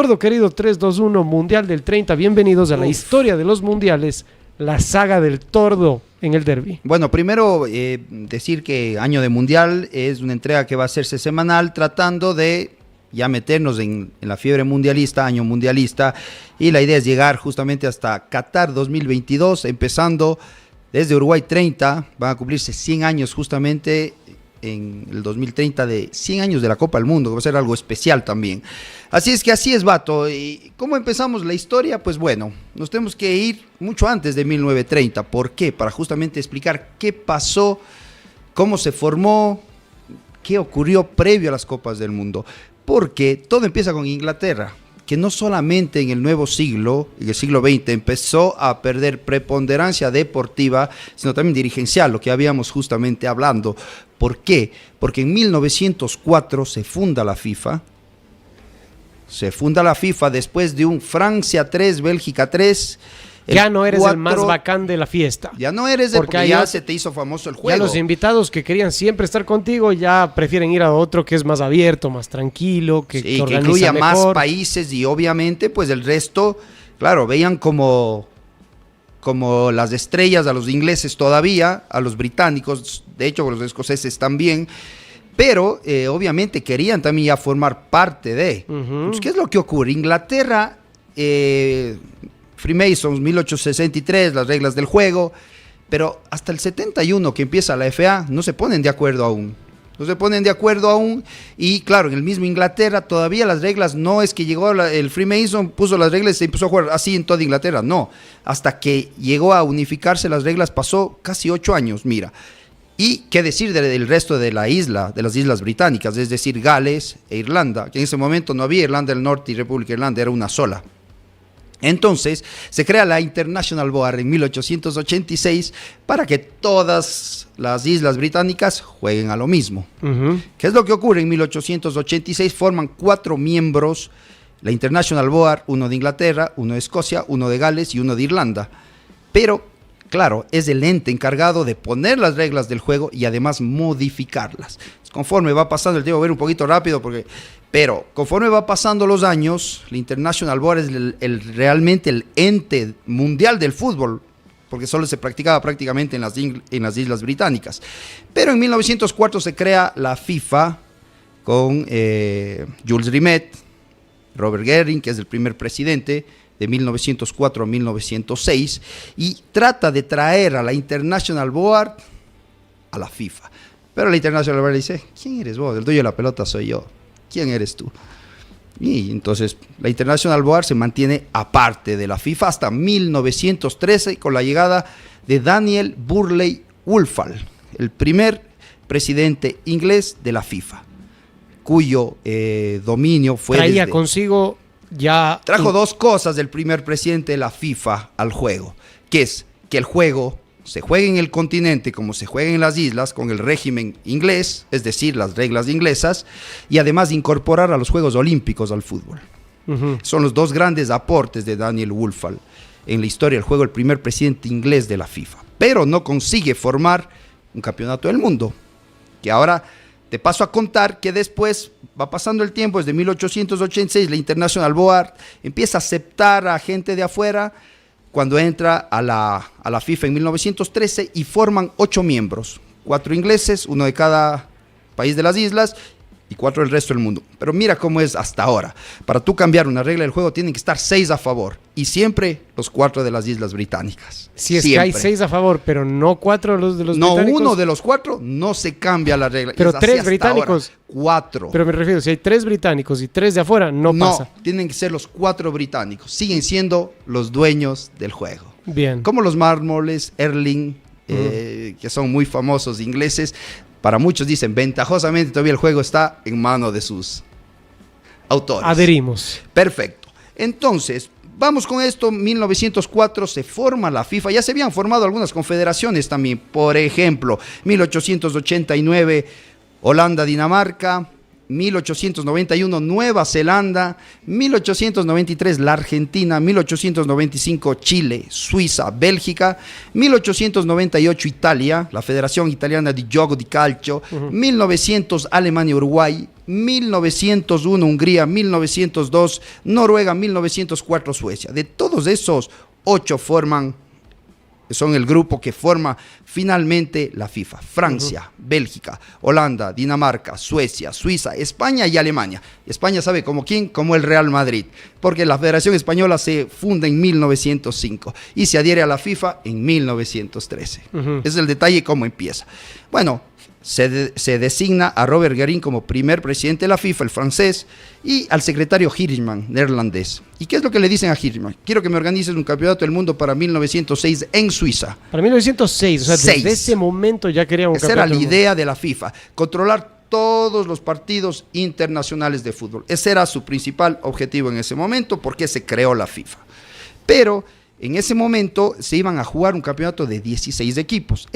Tordo querido 321 Mundial del 30, bienvenidos a la historia de los mundiales, la saga del Tordo en el derbi. Bueno, primero decir que Año de Mundial es una entrega que va a hacerse semanal tratando de ya meternos en la fiebre mundialista, año mundialista, y la idea es llegar justamente hasta Qatar 2022, empezando desde Uruguay 30, van a cumplirse 100 años justamente en el 2030 de 100 años de la Copa del Mundo, que va a ser algo especial también. Así es que así es, Bato. ¿Y cómo empezamos la historia? Pues bueno, nos tenemos que ir mucho antes de 1930. ¿Por qué? Para justamente explicar qué pasó, cómo se formó, qué ocurrió previo a las Copas del Mundo. Porque todo empieza con Inglaterra, que no solamente en el nuevo siglo, en el siglo XX, empezó a perder preponderancia deportiva, sino también dirigencial, lo que habíamos justamente hablando. ¿Por qué? Porque en 1904 se funda la FIFA. Se funda la FIFA después de un Francia 3, Bélgica 3. Ya no eres el más bacán de la fiesta. Ya no eres, porque ya se te hizo famoso el juego. Ya los invitados que querían siempre estar contigo ya prefieren ir a otro que es más abierto, más tranquilo, que incluya más países, y obviamente pues el resto, claro, veían como las estrellas a los ingleses todavía, a los británicos, de hecho los escoceses también, pero obviamente querían también ya formar parte de. Entonces, ¿qué es lo que ocurre? Inglaterra, Freemasons, 1863, las reglas del juego, pero hasta el 71 que empieza la FA no se ponen de acuerdo aún. No se ponen de acuerdo aún, y claro, en el mismo Inglaterra todavía las reglas, no es que llegó el Freemason, puso las reglas y se empezó a jugar así en toda Inglaterra, no. Hasta que llegó a unificarse las reglas pasó casi 8 años, mira. Y qué decir del resto de la isla, de las islas británicas, es decir, Gales e Irlanda, que en ese momento no había Irlanda del Norte y República de Irlanda, era una sola. Entonces se crea la International Board en 1886 para que todas las islas británicas jueguen a lo mismo. ¿Qué es lo que ocurre? En 1886 forman 4 miembros la International Board, uno de Inglaterra, uno de Escocia, uno de Gales y uno de Irlanda. Pero, claro, es el ente encargado de poner las reglas del juego y además modificarlas. Conforme va pasando el tiempo, voy a ver un poquito rápido pero conforme va pasando los años, la International Board es realmente el ente mundial del fútbol, porque solo se practicaba prácticamente en las islas británicas. Pero en 1904 se crea la FIFA con Jules Rimet, Robert Guerin, que es el primer presidente de 1904 a 1906, y trata de traer a la International Board a la FIFA. Pero la International Board dice, ¿quién eres vos? El dueño de la pelota soy yo. ¿Quién eres tú? Y entonces la International Board se mantiene aparte de la FIFA hasta 1913 con la llegada de Daniel Burley Woolfall, el primer presidente inglés de la FIFA, cuyo dominio fue consigo ya... Trajo 2 cosas del primer presidente de la FIFA al juego, que es que el juego se juegue en el continente como se juega en las islas, con el régimen inglés, es decir, las reglas inglesas, y además incorporar a los Juegos Olímpicos al fútbol. Son los 2 grandes aportes de Daniel Woolfall en la historia del juego, el primer presidente inglés de la FIFA. Pero no consigue formar un campeonato del mundo, que ahora te paso a contar que después va pasando el tiempo, desde 1886 la International Board empieza a aceptar a gente de afuera, cuando entra a la FIFA en 1913, y forman 8 miembros, 4 ingleses, 1 de cada país de las islas y 4 del resto del mundo. Pero mira cómo es hasta ahora. Para tú cambiar una regla del juego tienen que estar 6 a favor, y siempre los 4 de las islas británicas. Si es que hay 6 a favor, pero no 4 de los británicos. No, uno de los 4 no se cambia la regla. Pero 3 británicos. 4. Pero me refiero, si hay 3 británicos y 3 de afuera, no pasa. No, tienen que ser los 4 británicos. Siguen siendo los dueños del juego. Bien. Como los mármoles, Erling, que son muy famosos ingleses. Para muchos dicen, ventajosamente todavía el juego está en mano de sus autores. Adherimos. Perfecto. Entonces, vamos con esto. 1904 se forma la FIFA. Ya se habían formado algunas confederaciones también. Por ejemplo, 1889, Holanda, Dinamarca. 1891 Nueva Zelanda, 1893 la Argentina, 1895 Chile, Suiza, Bélgica, 1898 Italia, la Federación Italiana di Gioco di Calcio, 1900 Alemania, Uruguay, 1901 Hungría, 1902 Noruega, 1904 Suecia. De todos esos 8 son el grupo que forma finalmente la FIFA. Francia, Bélgica, Holanda, Dinamarca, Suecia, Suiza, España y Alemania. España sabe como quién, como el Real Madrid, porque la Federación Española se funda en 1905 y se adhiere a la FIFA en 1913. Ese es el detalle cómo empieza. Bueno, se designa a Robert Guerin como primer presidente de la FIFA, el francés, y al secretario Hirschman, neerlandés. ¿Y qué es lo que le dicen a Hirschman? Quiero que me organices un campeonato del mundo para 1906 en Suiza. Para 1906, o sea, desde ese momento ya quería un campeonato. Esa era la idea de la FIFA, controlar todos los partidos internacionales de fútbol. Ese era su principal objetivo en ese momento, porque se creó la FIFA. Pero en ese momento se iban a jugar un campeonato de 16 equipos.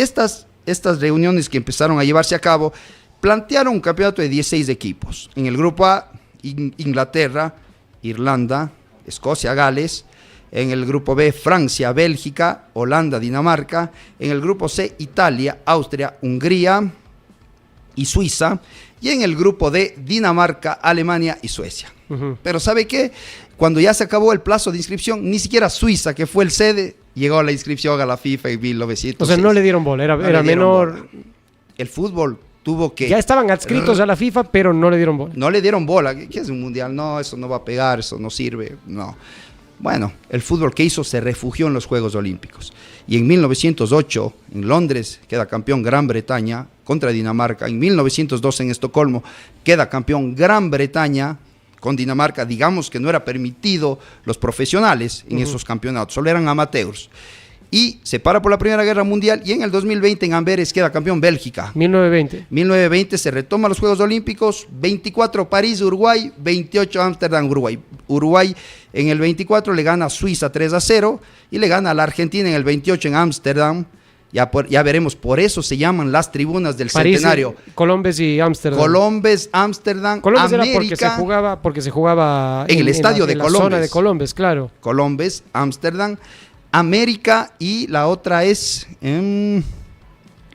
Estas reuniones que empezaron a llevarse a cabo plantearon un campeonato de 16 equipos. En el grupo A, Inglaterra, Irlanda, Escocia, Gales. En el grupo B, Francia, Bélgica, Holanda, Dinamarca. En el grupo C, Italia, Austria, Hungría y Suiza. Y en el grupo D, Dinamarca, Alemania y Suecia. Pero ¿sabe qué? Cuando ya se acabó el plazo de inscripción, ni siquiera Suiza, que fue el sede, llegó a la inscripción a la FIFA en 1906. O sea, no le dieron bola, era menor. Bola. El fútbol tuvo que... Ya estaban adscritos a la FIFA, pero no le dieron bola. No le dieron bola. ¿Qué es un mundial? No, eso no va a pegar, eso no sirve. No. Bueno, el fútbol que hizo se refugió en los Juegos Olímpicos. Y en 1908, en Londres, queda campeón Gran Bretaña contra Dinamarca. En 1902, en Estocolmo, queda campeón Gran Bretaña con Dinamarca. Digamos que no era permitido los profesionales en esos campeonatos, solo eran amateurs. Y se para por la Primera Guerra Mundial y en el 2020 en Amberes queda campeón Bélgica. 1920 se retoma los Juegos Olímpicos, 24 París, Uruguay, 28 Ámsterdam, Uruguay. Uruguay en el 24 le gana a Suiza 3-0 y le gana a la Argentina en el 28 en Ámsterdam. Ya veremos, por eso se llaman las tribunas del París, centenario. Colombes y Ámsterdam. Colombes, Ámsterdam, Colombes América. Era porque se jugaba en el estadio de Colombes. La zona de Colombes, claro. Colombes, Ámsterdam, América y la otra es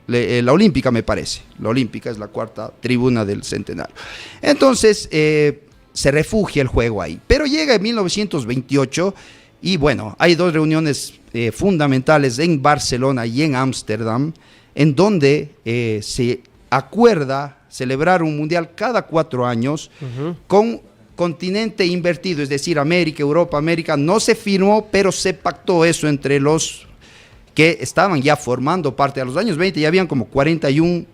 la Olímpica, me parece. La Olímpica es la cuarta tribuna del centenario. Entonces, se refugia el juego ahí. Pero llega en 1928 y bueno, hay 2 reuniones fundamentales en Barcelona y en Ámsterdam, en donde se acuerda celebrar un mundial cada 4 años con continente invertido, es decir, América, Europa, América. No se firmó, pero se pactó eso entre los que estaban ya formando parte. A los años 20 ya habían como 41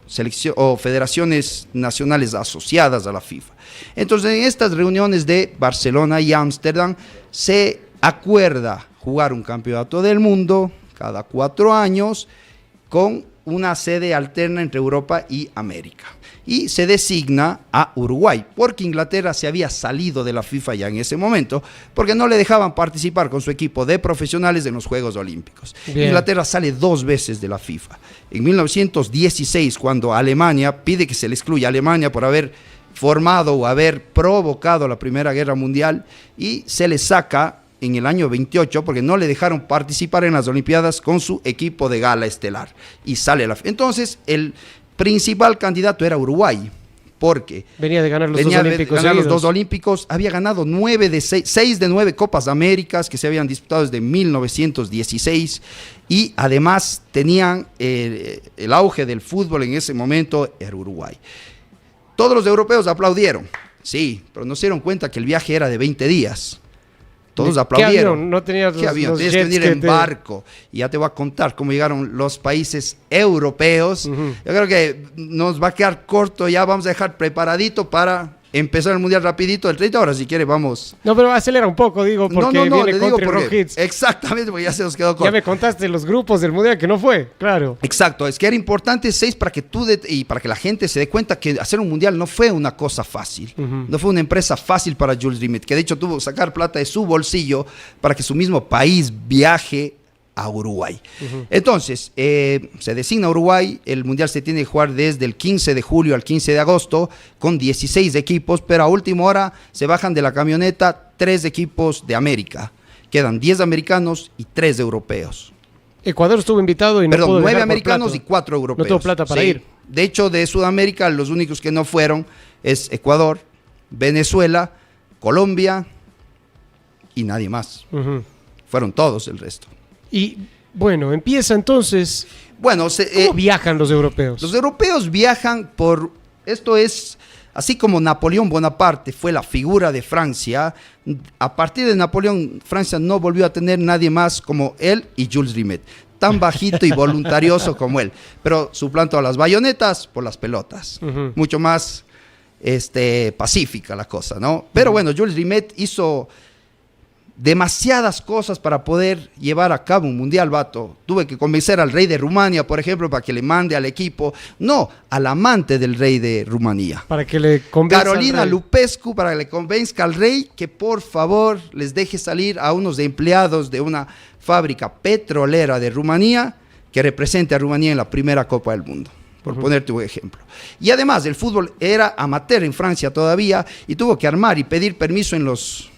federaciones nacionales asociadas a la FIFA. Entonces, en estas reuniones de Barcelona y Ámsterdam se acuerda jugar un campeonato del mundo cada 4 años con una sede alterna entre Europa y América. Y se designa a Uruguay, porque Inglaterra se había salido de la FIFA ya en ese momento, porque no le dejaban participar con su equipo de profesionales en los Juegos Olímpicos. Bien. Inglaterra sale 2 veces de la FIFA. En 1916, cuando Alemania pide que se le excluya a Alemania por haber formado o haber provocado la Primera Guerra Mundial, y se le saca en el año 28 porque no le dejaron participar en las Olimpiadas con su equipo de gala estelar, y sale la... Entonces el principal candidato era Uruguay, porque venía de ganar los 2 Olímpicos, había ganado 6 de 9 Copas Américas que se habían disputado desde 1916, y además tenían el auge del fútbol en ese momento, era Uruguay. Todos los europeos aplaudieron, sí, pero no se dieron cuenta que el viaje era de 20 días. Todos aplaudieron. ¿Qué avión? No tenías ¿Qué avión? Tienes que venir en barco. Y ya te voy a contar cómo llegaron los países europeos. Yo creo que nos va a quedar corto. Ya vamos a dejar preparadito para empezar el mundial rapidito del 30 horas. Si quiere, vamos. No, pero acelera un poco, digo, porque viene contra Rock Hits. Exactamente, porque ya se nos quedó corto. Ya me contaste los grupos del mundial que no fue, claro. Exacto, es que era importante 6 para que y para que la gente se dé cuenta que hacer un mundial no fue una cosa fácil. No fue una empresa fácil para Jules Rimet, que de hecho tuvo que sacar plata de su bolsillo para que su mismo país viaje a Uruguay. Entonces, se designa Uruguay, el Mundial se tiene que jugar desde el 15 de julio al 15 de agosto, con 16 equipos, pero a última hora se bajan de la camioneta 3 equipos de América. Quedan 10 americanos y 3 europeos. Ecuador estuvo invitado y no Perdón, pudo 9 dejar por americanos plato. y 4 europeos. No tuvo plata para ir. De hecho, de Sudamérica, los únicos que no fueron es Ecuador, Venezuela, Colombia y nadie más. Fueron todos el resto. Y bueno, empieza entonces. Bueno, ¿Cómo viajan los europeos? Los europeos viajan por... Esto es... Así como Napoleón Bonaparte fue la figura de Francia, a partir de Napoleón, Francia no volvió a tener nadie más como él y Jules Rimet, tan bajito y voluntarioso como él, pero suplantó a las bayonetas por las pelotas, mucho más pacífica la cosa, ¿no? Pero bueno, Jules Rimet hizo demasiadas cosas para poder llevar a cabo un mundial, vato. Tuve que convencer al rey de Rumania, por ejemplo, para que le mande al equipo, no, al amante del rey de Rumanía. Para que le convenza Carolina al rey. Lupescu, para que le convenzca al rey que por favor les deje salir a unos empleados de una fábrica petrolera de Rumanía que represente a Rumanía en la primera Copa del Mundo. Por ponerte un ejemplo. Y además, el fútbol era amateur en Francia todavía y tuvo que armar y pedir permiso en los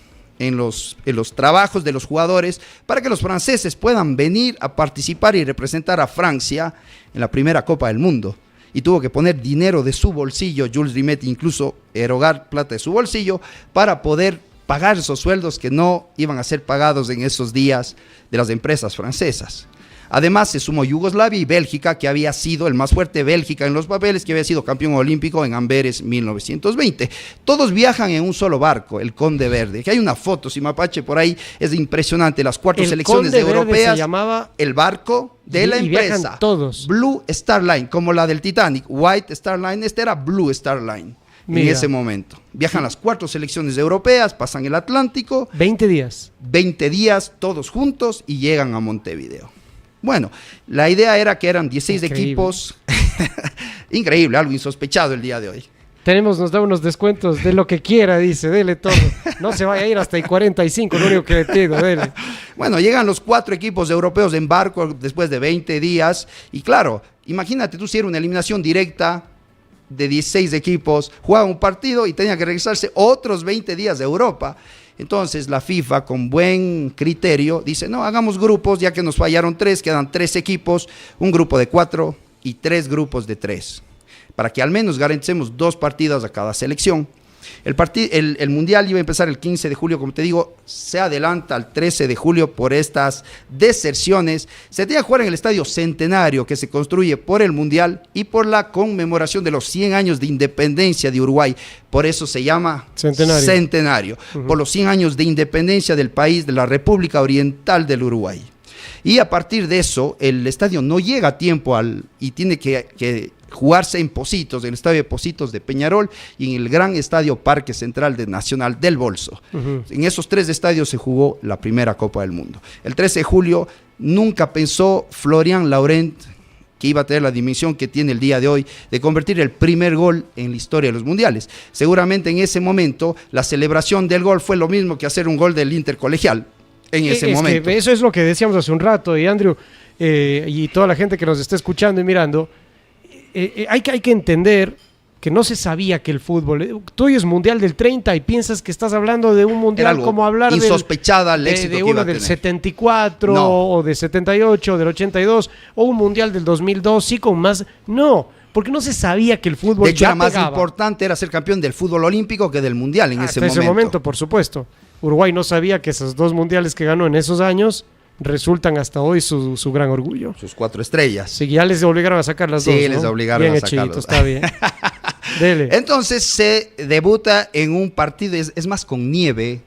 trabajos de los jugadores para que los franceses puedan venir a participar y representar a Francia en la primera Copa del Mundo. Y tuvo que poner dinero de su bolsillo, Jules Rimet, incluso erogar plata de su bolsillo para poder pagar esos sueldos que no iban a ser pagados en esos días de las empresas francesas. Además, se sumó Yugoslavia y Bélgica, que había sido el más fuerte, Bélgica en los papeles, que había sido campeón olímpico en Amberes 1920. Todos viajan en un solo barco, el Conde Verde, que hay una foto, si mapache, por ahí, es impresionante, las 4 El selecciones Conde Verde europeas, se llamaba el barco de la y viajan empresa, todos. Blue Star Line, como la del Titanic, White Star Line, este era Blue Star Line. Mira. En ese momento. Viajan las 4 selecciones europeas, pasan el Atlántico, 20 días. 20 días todos juntos y llegan a Montevideo. Bueno, la idea era que eran 16 Increíble. equipos. Increíble, algo insospechado el día de hoy. Nos da unos descuentos de lo que quiera, dice, dele todo. No se vaya a ir hasta el 45, lo único que le pido, dele. Bueno, llegan los 4 equipos europeos en barco después de 20 días. Y claro, imagínate tú si era una eliminación directa de 16 equipos, jugaban un partido y tenía que regresarse otros 20 días de Europa. Entonces la FIFA, con buen criterio, dice, no, hagamos grupos, ya que nos fallaron 3, quedan 3 equipos, un grupo de 4 y 3 grupos de 3, para que al menos garanticemos 2 partidos a cada selección. El Mundial iba a empezar el 15 de julio, como te digo, se adelanta al 13 de julio por estas deserciones. Se tenía que jugar en el Estadio Centenario, que se construye por el Mundial y por la conmemoración de los 100 años de independencia de Uruguay. Por eso se llama Centenario. Por los 100 años de independencia del país, de la República Oriental del Uruguay. Y a partir de eso, el estadio no llega a tiempo y tiene que jugarse en Pocitos, en el estadio de Pocitos de Peñarol y en el gran estadio Parque Central de Nacional del Bolso. En esos 3 estadios se jugó la primera Copa del Mundo. El 13 de julio nunca pensó Florian Laurent que iba a tener la dimensión que tiene el día de hoy de convertir el primer gol en la historia de los mundiales. Seguramente en ese momento la celebración del gol fue lo mismo que hacer un gol del Intercolegial en ese momento. Eso es lo que decíamos hace un rato, y Andrew, y toda la gente que nos está escuchando y mirando, hay que entender que no se sabía que el fútbol, tú oyes Mundial del 30 y piensas que estás hablando de un Mundial como hablar insospechada el éxito de que uno iba a del tener. 74 No. o de 78 o del 82 o un Mundial del 2002, sí, con más, no, porque no se sabía que el fútbol De hecho, ya era más pegaba. importante era ser campeón del fútbol olímpico que del mundial en Hasta ese momento, por supuesto. Uruguay no sabía que esos 2 mundiales que ganó en esos años resultan hasta hoy su gran orgullo. Sus 4 estrellas. Sí, ya les obligaron a sacar las 2, Sí, ¿no? les obligaron bien a hechito, sacarlos. está bien. Dele. Entonces se debuta en un partido, es más con nieve.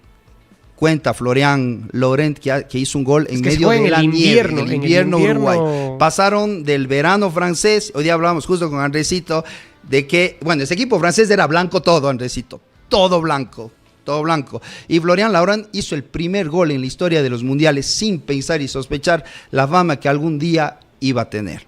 Cuenta Florian Laurent que hizo un gol en que se medio juega de en la el nieve, invierno, en el en el invierno invierno. Uruguay. Pasaron del verano francés, hoy día hablamos justo con Andresito, de que, bueno, ese equipo francés era blanco todo, Andresito, todo blanco. Y Florian Laurent hizo el primer gol en la historia de los mundiales sin pensar y sospechar la fama que algún día iba a tener.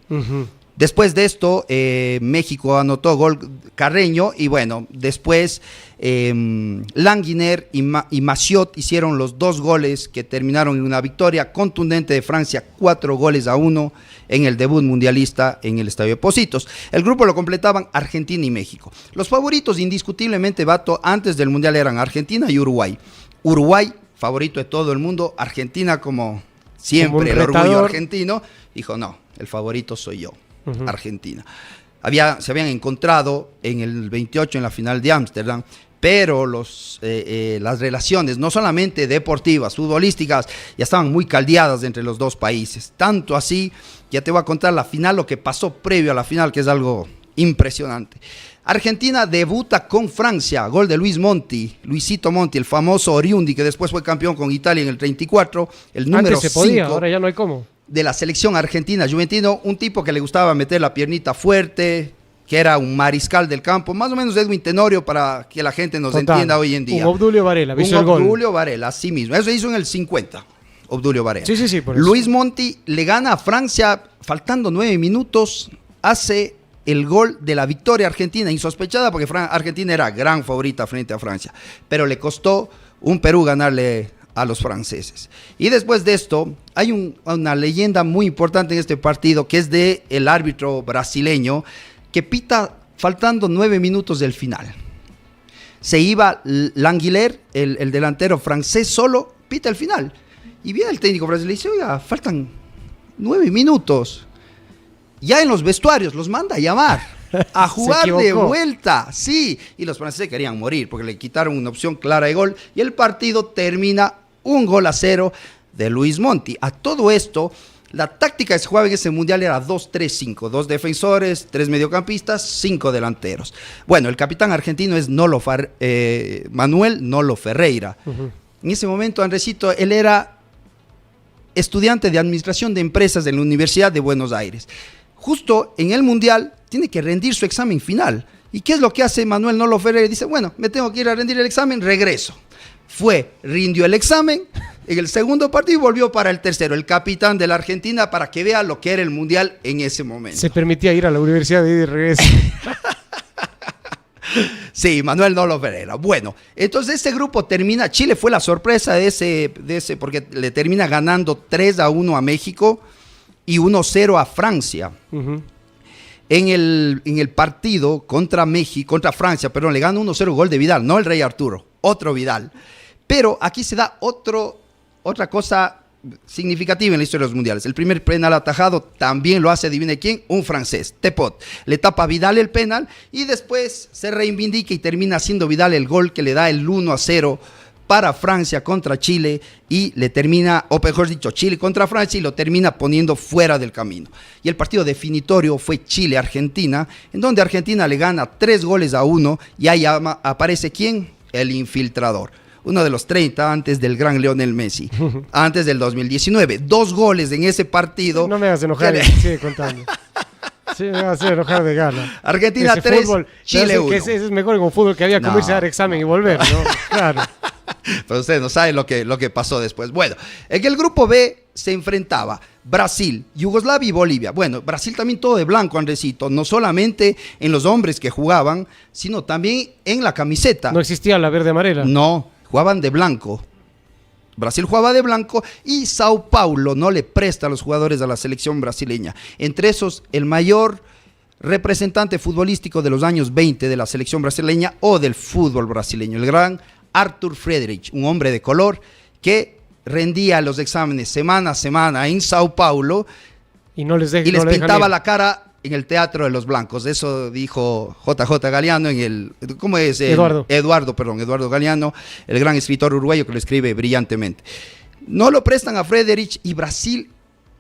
Después de esto, México anotó gol Carreño y bueno, después Languiner y Massiot hicieron los 2 goles que terminaron en una victoria contundente de Francia, 4-1 en el debut mundialista en el Estadio de Pocitos. El grupo lo completaban Argentina y México. Los favoritos indiscutiblemente, Bato, antes del mundial eran Argentina y Uruguay. Uruguay, favorito de todo el mundo. Argentina, como siempre, el orgullo argentino, dijo no, el favorito soy yo. Argentina. Se habían encontrado en el 28 en la final de Ámsterdam, pero las relaciones, no solamente deportivas, futbolísticas, ya estaban muy caldeadas entre los dos países. Tanto así, ya te voy a contar la final, lo que pasó previo a la final, que es algo impresionante. Argentina debuta con Francia, gol de Luisito Monti, el famoso oriundi que después fue campeón con Italia en el 34, el número 5. Antes se podía, ahora ya no hay cómo. De la selección argentina, juventino, un tipo que le gustaba meter la piernita fuerte, que era un mariscal del campo, más o menos Edwin Tenorio, para que la gente nos entienda hoy en día. Un Obdulio Varela, Obdulio Varela, así mismo. Eso hizo en el 50, Obdulio Varela. Sí, por eso. Luis Monti le gana a Francia, faltando 9 minutos, hace el gol de la victoria argentina, insospechada, porque Argentina era gran favorita frente a Francia, pero le costó un Perú ganarle a los franceses. Y después de esto, hay una leyenda muy importante en este partido, que es de el árbitro brasileño, que pita faltando 9 minutos del final. Se iba Languiller, el delantero francés, solo, pita el final. Y viene el técnico brasileño y dice, oiga, faltan 9 minutos. Ya en los vestuarios los manda a llamar, a jugar de vuelta. Sí, y los franceses querían morir, porque le quitaron una opción clara de gol, y el partido termina 1-0 de Luis Monti. A todo esto, la táctica que se jugaba en ese mundial era 2-3-5, 2 defensores, 3 mediocampistas, 5 delanteros. Bueno, el capitán argentino es Manuel Nolo Ferreira. En ese momento, Andresito, él era estudiante de administración de empresas en la Universidad de Buenos Aires. Justo en el mundial tiene que rendir su examen final. ¿Y qué es lo que hace Manuel Nolo Ferreira? Dice, bueno, me tengo que ir a rendir el examen, regreso. Rindió el examen en el segundo partido y volvió para el tercero, el capitán de la Argentina, para que vea lo que era el mundial en ese momento. Se permitía ir a la universidad de ir y regreso. Sí, Manuel Nolo Ferreira. Bueno, entonces este grupo termina, Chile fue la sorpresa de ese porque le termina ganando 3-1 a México y 1-0 a Francia. En el partido contra Francia, le gana 1-0 gol de Vidal, no el Rey Arturo, otro Vidal. Pero aquí se da otra cosa significativa en la historia de los mundiales. El primer penal atajado también lo hace, adivine quién, un francés, Tepot. Le tapa a Vidal el penal y después se reivindica y termina haciendo Vidal el gol que le da el 1-0 para Francia contra Chile y le termina, o mejor dicho, Chile contra Francia y lo termina poniendo fuera del camino. Y el partido definitorio fue Chile-Argentina, en donde Argentina le gana 3-1 y ahí aparece ¿quién? El infiltrador. Uno de los 30 antes del gran Lionel Messi, antes del 2019. 2 goles en ese partido. No me hagas enojar, sigue contando. Sí, me va a hacer enojar de gana. Argentina 3, Chile 1. Ese es mejor que un fútbol que había que irse a dar examen y volver, ¿no? Claro. Pero ustedes no saben lo que pasó después. Bueno, en el grupo B se enfrentaba Brasil, Yugoslavia y Bolivia. Bueno, Brasil también todo de blanco, Andresito. No solamente en los hombres que jugaban, sino también en la camiseta. No existía la verde amarela. No, jugaban de blanco. Brasil jugaba de blanco y Sao Paulo no le presta a los jugadores a la selección brasileña. Entre esos, el mayor representante futbolístico de los años 20 de la selección brasileña o del fútbol brasileño, el gran Arthur Friedrich, un hombre de color que rendía los exámenes semana a semana en Sao Paulo y les pintaba la cara en el Teatro de los Blancos. Eso dijo JJ Galeano ¿cómo es? Eduardo Galeano, el gran escritor uruguayo que lo escribe brillantemente. No lo prestan a Friedrich y Brasil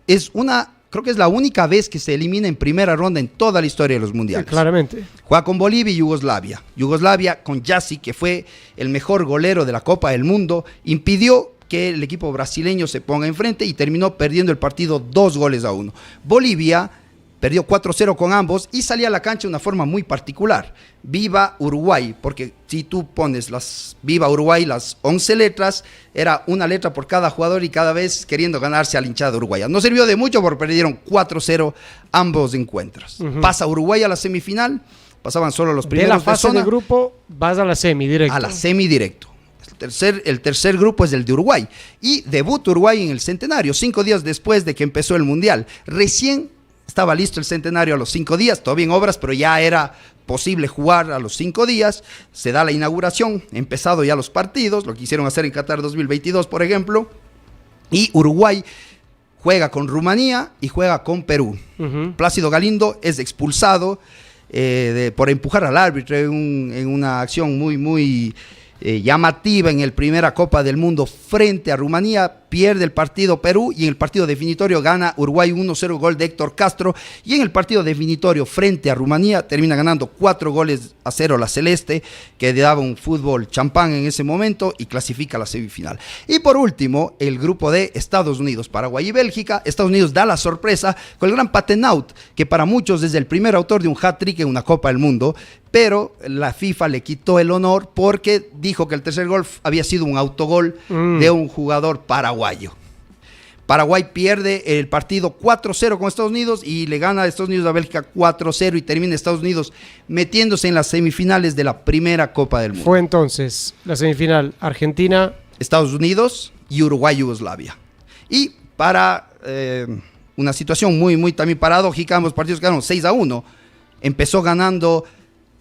creo que es la única vez que se elimina en primera ronda en toda la historia de los mundiales. Sí, claramente. Juega con Bolivia y Yugoslavia. Yugoslavia con Yassi, que fue el mejor golero de la Copa del Mundo, impidió que el equipo brasileño se ponga enfrente y terminó perdiendo el partido 2-1. Bolivia perdió 4-0 con ambos y salía a la cancha de una forma muy particular. Viva Uruguay, porque si tú pones las Viva Uruguay, las 11 letras, era una letra por cada jugador y cada vez queriendo ganarse a la hinchada uruguaya. No sirvió de mucho porque perdieron 4-0 ambos encuentros. Pasa Uruguay a la semifinal, pasaban solo los primeros de la fase zona. de grupo vas a la semi directo. A la semi directo. El tercer grupo es el de Uruguay. Y debuta Uruguay en el centenario, 5 días después de que empezó el Mundial. Recién estaba listo el centenario a los 5 días, todavía en obras, pero ya era posible jugar a los 5 días. Se da la inauguración, empezado ya los partidos, lo quisieron hacer en Qatar 2022, por ejemplo. Y Uruguay juega con Rumanía y juega con Perú. Plácido Galindo es expulsado por empujar al árbitro en una acción muy llamativa en el primera Copa del Mundo frente a Rumanía. Pierde el partido Perú y en el partido definitorio gana Uruguay 1-0, gol de Héctor Castro, y en el partido definitorio frente a Rumanía termina ganando 4-0 la Celeste, que daba un fútbol champán en ese momento y clasifica a la semifinal. Y por último, el grupo de Estados Unidos, Paraguay y Bélgica. Estados Unidos da la sorpresa con el gran Patenaut, que para muchos es el primer autor de un hat-trick en una Copa del Mundo, pero la FIFA le quitó el honor porque dijo que el tercer gol había sido un autogol de un jugador paraguayo. Paraguay pierde el partido 4-0 con Estados Unidos y le gana a Estados Unidos a Bélgica 4-0 y termina Estados Unidos metiéndose en las semifinales de la primera Copa del Mundo. Fue entonces la semifinal Argentina, Estados Unidos y Uruguay-Yugoslavia. Y para una situación muy también paradójica, ambos partidos quedaron 6-1. Empezó ganando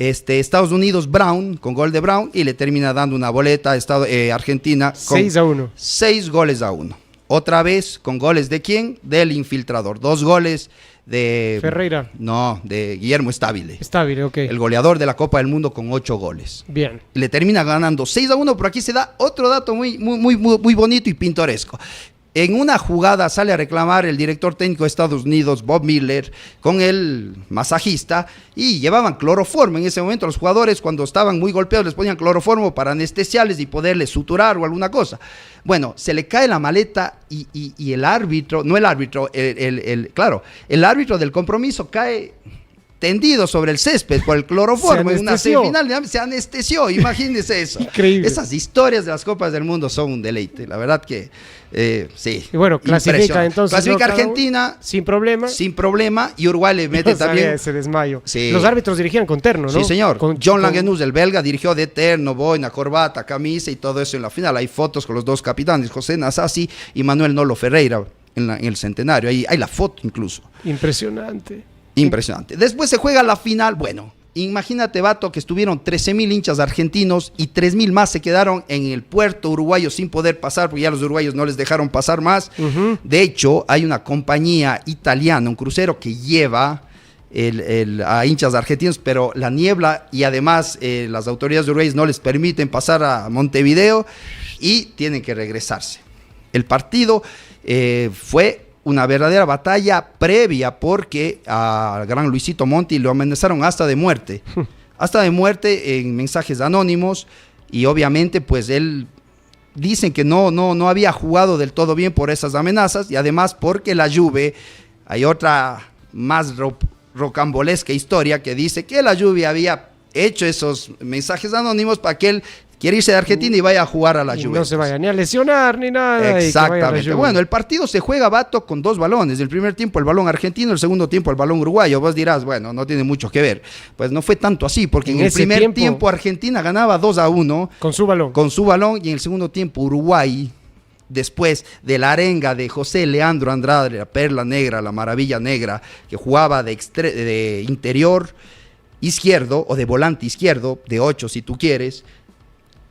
Estados Unidos Brown, con gol de Brown, y le termina dando una boleta a Argentina con 6-1. 6-1. Otra vez con goles de ¿quién? Del infiltrador. 2 goles de Ferreira. No, de Guillermo Stabile. Stabile, ok. El goleador de la Copa del Mundo con 8 goles. Bien. Le termina ganando 6-1, pero aquí se da otro dato muy bonito y pintoresco. En una jugada sale a reclamar el director técnico de Estados Unidos, Bob Miller, con el masajista, y llevaban cloroformo. En ese momento los jugadores, cuando estaban muy golpeados, les ponían cloroformo para anestesiarles y poderles suturar o alguna cosa. Bueno, se le cae la maleta y el árbitro, no el árbitro, el árbitro del compromiso cae tendido sobre el césped por el cloroformo en una semifinal, se anestesió, imagínense eso. Increíble. Esas historias de las Copas del Mundo son un deleite, la verdad que sí. Y bueno, clasifica entonces. Clasifica Argentina sin problema. Sin problema, y Uruguay le mete también ese desmayo. Sí. Los árbitros dirigían con terno, ¿no? Sí, señor. John Langenus, el belga, dirigió de terno, boina, corbata, camisa y todo eso en la final. Hay fotos con los dos capitanes, José Nasasi y Manuel Nolo Ferreira en el centenario. Ahí hay la foto incluso. Impresionante. Impresionante. Después se juega la final. Bueno, imagínate, Vato, que estuvieron 13,000 hinchas argentinos y 3,000 más se quedaron en el puerto uruguayo sin poder pasar porque ya los uruguayos no les dejaron pasar más. De hecho, hay una compañía italiana, un crucero que lleva a hinchas argentinos, pero la niebla y además las autoridades uruguayas no les permiten pasar a Montevideo y tienen que regresarse. El partido fue una verdadera batalla previa porque al gran Luisito Monti lo amenazaron hasta de muerte en mensajes anónimos, y obviamente pues él dicen que no había jugado del todo bien por esas amenazas, y además porque la Juve, hay otra más rocambolesca historia que dice que la Juve había hecho esos mensajes anónimos para que él quiere irse de Argentina y vaya a jugar a la Juventus. No se vaya ni a lesionar ni nada. Exactamente. Bueno, el partido se juega, Vato, con 2 balones. El primer tiempo el balón argentino, el segundo tiempo el balón uruguayo. Vos dirás, bueno, no tiene mucho que ver. Pues no fue tanto así, porque en el primer tiempo Argentina ganaba 2-1. Con su balón. Con su balón, y en el segundo tiempo Uruguay, después de la arenga de José Leandro Andrade, la perla negra, la maravilla negra, que jugaba de interior izquierdo o de volante izquierdo, de 8 si tú quieres,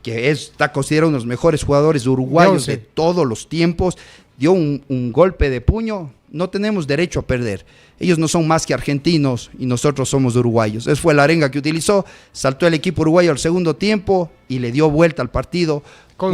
que está considerado uno de los mejores jugadores uruguayos de todos los tiempos, dio un golpe de puño. No tenemos derecho a perder. Ellos no son más que argentinos y nosotros somos uruguayos. Esa fue la arenga que utilizó. Saltó el equipo uruguayo al segundo tiempo y le dio vuelta al partido. Con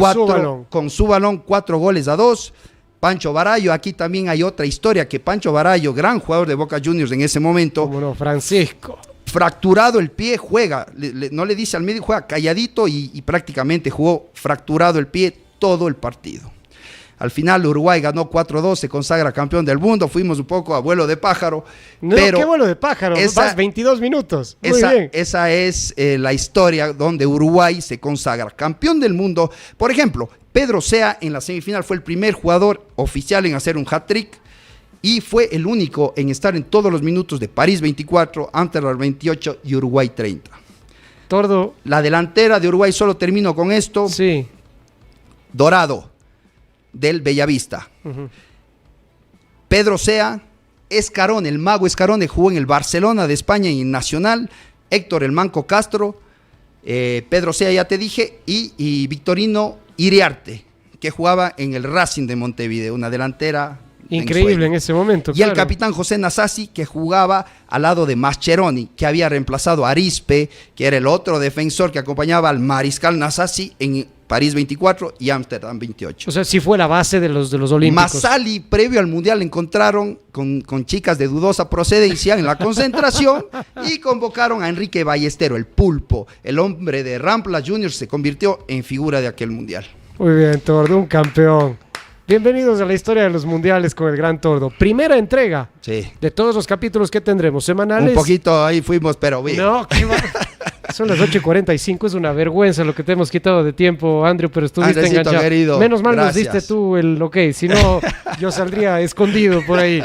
su balón, 4-2. Pancho Barallo, aquí también hay otra historia, que Pancho Barallo, gran jugador de Boca Juniors en ese momento. Como no, Francisco. Fracturado el pie, juega, no le dice al médico, juega calladito y prácticamente jugó fracturado el pie todo el partido. Al final Uruguay ganó 4-2, se consagra campeón del mundo, fuimos un poco a vuelo de pájaro. No, pero qué vuelo de pájaro, vas 22 minutos. Muy bien. Esa es la historia donde Uruguay se consagra campeón del mundo. Por ejemplo, Pedro Sea en la semifinal fue el primer jugador oficial en hacer un hat-trick y fue el único en estar en todos los minutos de París 24, Amsterdam 28 y Uruguay 30. Tordo. La delantera de Uruguay, solo termino con esto. Sí. Dorado, del Bellavista. Pedro Sea, Escarone, el mago Escarone, jugó en el Barcelona de España y en Nacional. Héctor el Manco Castro, Pedro Sea ya te dije, y Victorino Iriarte, que jugaba en el Racing de Montevideo, una delantera increíble en ese momento. Y el capitán José Nasasi, que jugaba al lado de Mascheroni, que había reemplazado a Arispe, que era el otro defensor que acompañaba al mariscal Nasasi en París 24 y Ámsterdam 28. O sea, sí fue la base de los olímpicos. Masali, previo al Mundial, encontraron con chicas de dudosa procedencia en la concentración y convocaron a Enrique Ballestero, el pulpo. El hombre de Rampla Juniors se convirtió en figura de aquel Mundial. Muy bien, Tordo, un campeón. Bienvenidos a la historia de los mundiales con el Gran Tordo. Primera entrega de todos los capítulos que tendremos semanales. Un poquito ahí fuimos, pero bien. No, qué son las 8:45, es una vergüenza lo que te hemos quitado de tiempo, Andrew, pero estuviste enganchado. Querido, menos mal gracias. Nos diste tú el ok, si no yo saldría escondido por ahí.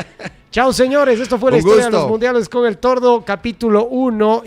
Chao, señores, esto fue la historia de los mundiales con el Tordo, capítulo 1.